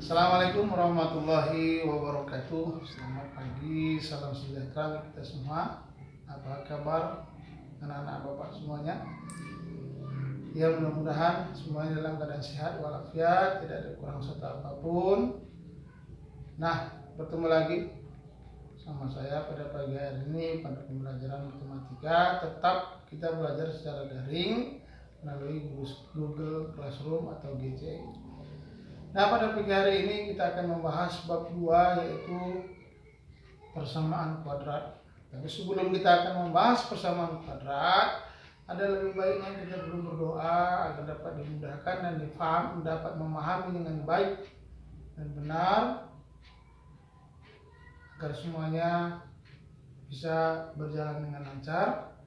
Assalamualaikum warahmatullahi wabarakatuh. Selamat pagi, salam sejahtera kita semua. Apa kabar anak-anak bapak semuanya? Ya, mudah-mudahan semuanya dalam keadaan sehat walafiat, tidak ada kurang satu apapun. Nah, bertemu lagi sama saya pada pagi hari ini pada pembelajaran matematika. Tetap kita belajar secara daring melalui Google Classroom atau GC. Nah, pada pagi hari ini kita akan membahas bab 2, yaitu persamaan kuadrat. Tapi sebelum kita akan membahas persamaan kuadrat, ada lebih baiknya kita dulu berdoa agar dapat dimudahkan dan dapat memahami dengan baik dan benar, agar semuanya bisa berjalan dengan lancar.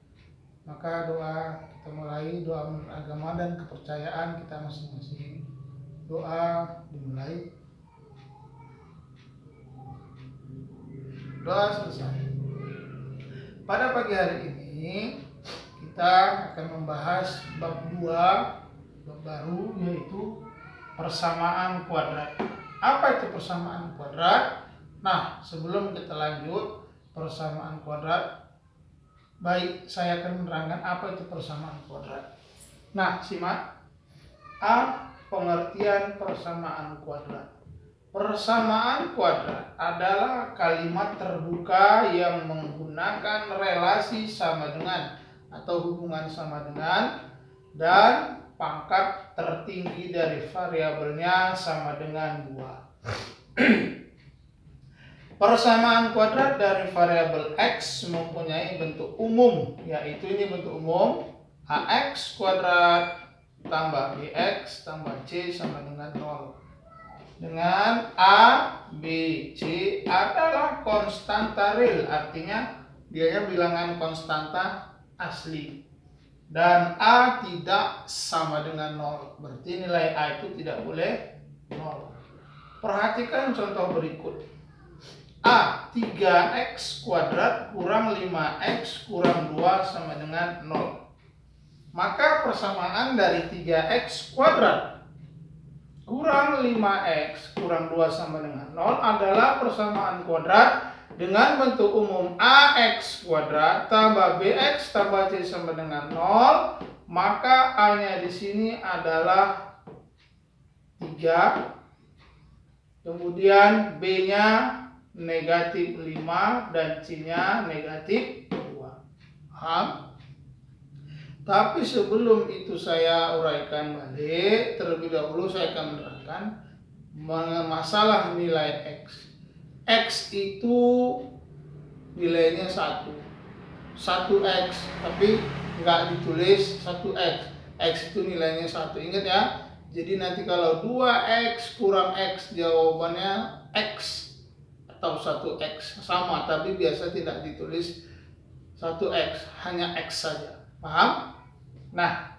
Maka doa kita mulai, doa menurut agama dan kepercayaan kita masing-masing. Doa dimulai. Doa selesai. Pada pagi hari ini kita akan membahas bab 2, bab baru, yaitu persamaan kuadrat. Apa itu persamaan kuadrat? Nah, sebelum kita lanjut persamaan kuadrat, baik saya akan menerangkan apa itu persamaan kuadrat. Nah, simak. A. Pengertian persamaan kuadrat. Persamaan kuadrat adalah kalimat terbuka yang menggunakan relasi sama dengan atau hubungan sama dengan dan pangkat tertinggi dari variabelnya sama dengan 2. Persamaan kuadrat dari variabel x mempunyai bentuk umum, yaitu ini bentuk umum, ax kuadrat tambah bx tambah c sama dengan 0. Dengan a, b, c adalah konstanta real, artinya dianya bilangan konstanta asli. Dan a tidak sama dengan 0, berarti nilai a itu tidak boleh 0. Perhatikan contoh berikut. A, 3x kuadrat kurang 5x kurang 2 sama dengan 0. Maka persamaan dari 3x kuadrat kurang 5x kurang 2 sama dengan 0 adalah persamaan kuadrat dengan bentuk umum ax kuadrat tambah bx tambah c sama dengan 0. Maka a-nya di sini adalah 3. Kemudian b-nya negatif 5 dan c-nya negatif 2. Paham? Tapi sebelum itu saya uraikan balik, terlebih dahulu saya akan menerangkan masalah nilai x. X itu nilainya 1. 1x, tapi nggak ditulis 1x. X itu nilainya 1. Ingat ya. Jadi nanti kalau 2x kurang x, jawabannya x atau 1x sama, tapi biasa tidak ditulis 1x, hanya x saja. Paham? Nah,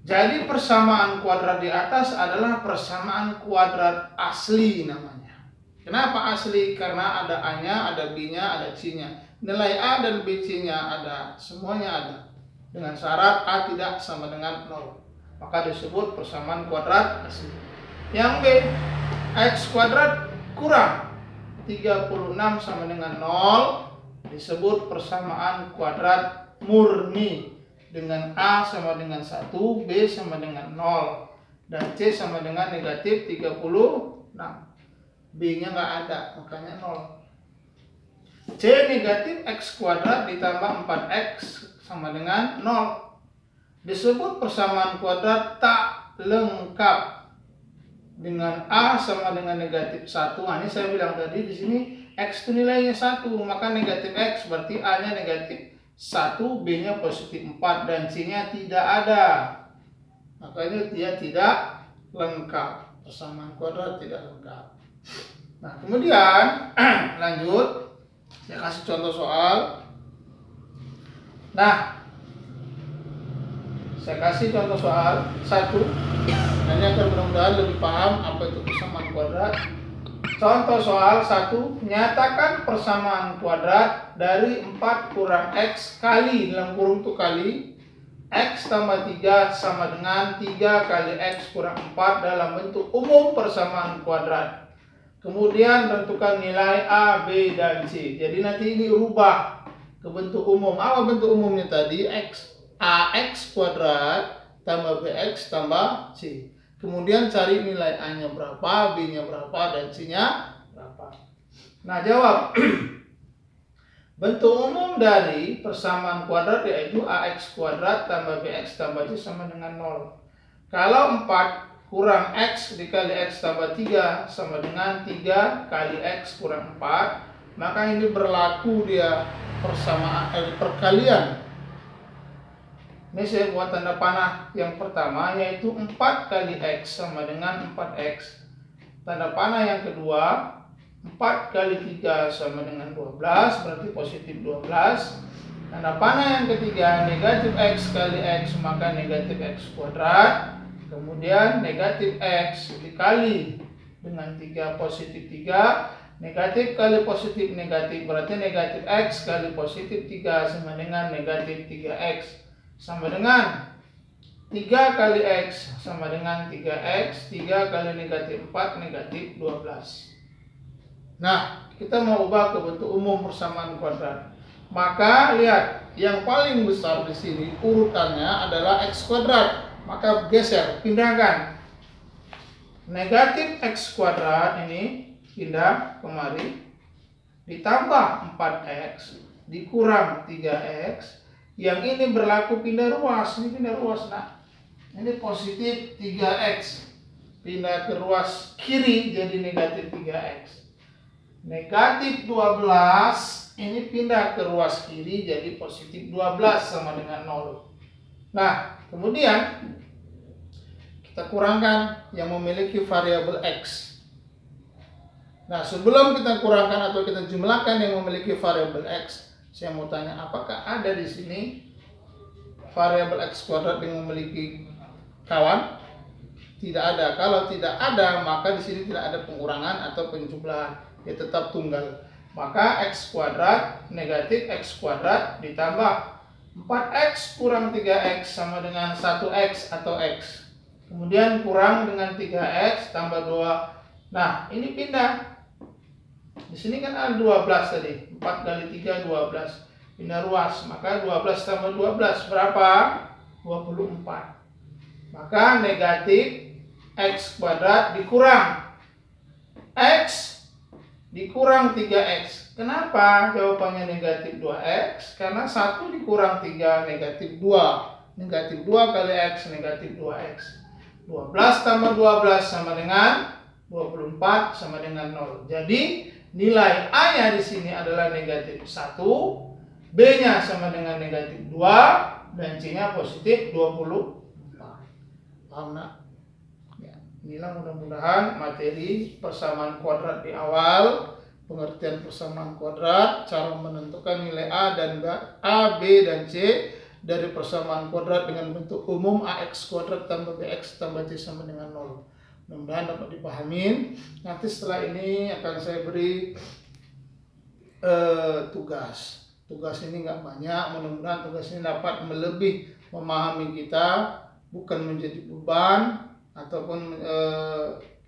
jadi persamaan kuadrat di atas adalah persamaan kuadrat asli namanya. Kenapa asli? Karena ada A-nya, ada B-nya, ada C-nya. Nilai A dan B, C-nya ada, semuanya ada. Dengan syarat A tidak sama dengan 0. Maka disebut persamaan kuadrat asli. Yang B, X kuadrat kurang 36 sama dengan 0, disebut persamaan kuadrat murni. Dengan A sama dengan 1, B sama dengan 0, dan C sama dengan negatif 36. B-nya nggak ada, makanya 0. C negatif X kuadrat ditambah 4X sama dengan 0. Disebut persamaan kuadrat tak lengkap. Dengan A sama dengan negatif 1. Nah, ini saya bilang tadi di sini X itu nilainya 1, maka negatif X berarti A-nya negatif 1, B-nya positif 4, dan C-nya tidak ada. Makanya dia tidak lengkap. Persamaan kuadrat tidak lengkap. Nah, kemudian lanjut. Saya kasih contoh soal. Nah, saya kasih contoh soal 1. Hanya agar mudah-mudahan lebih paham apa itu persamaan kuadrat. Contoh soal 1, nyatakan persamaan kuadrat dari 4 kurang X kali, dalam kurung itu kali, X tambah 3 sama dengan 3 kali X kurang 4 dalam bentuk umum persamaan kuadrat. Kemudian tentukan nilai A, B, dan C. Jadi nanti ini rubah ke bentuk umum. Apa bentuk umumnya tadi? AX kuadrat tambah BX tambah C. Kemudian cari nilai A-nya berapa, B-nya berapa, dan C-nya berapa. Nah, jawab. Bentuk umum dari persamaan kuadrat yaitu AX kuadrat tambah BX tambah C sama dengan 0. Kalau 4 kurang X dikali X tambah 3 sama dengan 3 kali X kurang 4, maka ini berlaku dia persamaan perkalian. Ini saya buat tanda panah yang pertama yaitu 4 kali X sama dengan 4X. Tanda panah yang kedua 4 kali 3 sama dengan 12, berarti positif 12. Tanda panah yang ketiga, negatif X kali X, maka negatif X kuadrat. Kemudian negatif X dikali dengan 3 positif 3. Negatif kali positif negatif, berarti negatif X kali positif 3 sama dengan negatif 3X. Sama dengan 3 kali X sama dengan 3X. 3 kali negatif 4, negatif 12. Nah, kita mau ubah ke bentuk umum persamaan kuadrat. Maka lihat, yang paling besar di sini urutannya adalah X kuadrat. Maka geser, pindahkan. Negatif X kuadrat ini pindah kemari. Ditambah 4X dikurang 3X. Yang ini berlaku pindah ruas. Ini pindah ruas, nah. Ini positif 3X. Pindah ke ruas kiri jadi negatif 3X. Negatif 12 ini pindah ke ruas kiri jadi positif 12 sama dengan 0. Nah, kemudian kita kurangkan yang memiliki variabel X. Nah, sebelum kita kurangkan atau kita jumlahkan yang memiliki variabel X, saya mau tanya, apakah ada di sini variabel X kuadrat yang memiliki kawan? Tidak ada. Kalau tidak ada, maka di sini tidak ada pengurangan atau penjumlahan. Ya tetap tunggal. Maka X kuadrat negatif X kuadrat ditambah 4X kurang 3X sama dengan 1X atau X. Kemudian kurang dengan 3X tambah 2. Nah, ini pindah. Di sini kan ada 12 tadi. 4 kali 3 12. Pindah ruas. Maka 12 tambah 12 berapa? 24. Maka negatif X kuadrat dikurang X dikurang 3X. Kenapa jawabannya negatif 2X? Karena 1 dikurang 3 negatif 2. Negatif 2 kali X negatif 2X. 12 tambah 12 sama dengan 24 sama dengan 0. Jadi nilai A-nya di sini adalah negatif 1, B-nya sama dengan negatif 2, dan C-nya positif 24. Paham nak? Inilah mudah-mudahan materi persamaan kuadrat di awal, pengertian persamaan kuadrat, cara menentukan nilai A dan A, B, dan C dari persamaan kuadrat dengan bentuk umum AX kuadrat tambah BX tambah C sama dengan 0. Mudah-mudahan dapat dipahami. Nanti setelah ini akan saya beri tugas. Tugas ini nggak banyak, mudah-mudahan tugas ini dapat lebih memahami kita, bukan menjadi beban ataupun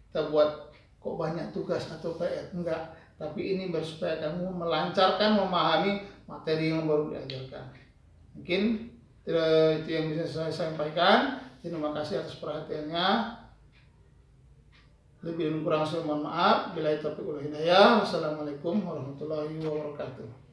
kita buat kok banyak tugas atau PR, enggak, tapi ini supaya kamu melancarkan memahami materi yang baru diajarkan. Mungkin itu yang bisa saya sampaikan. Terima kasih atas perhatiannya. Lebih dan kurang saya mohon maaf. Bila taufiq wal hidayah. Wassalamualaikum warahmatullahi wabarakatuh.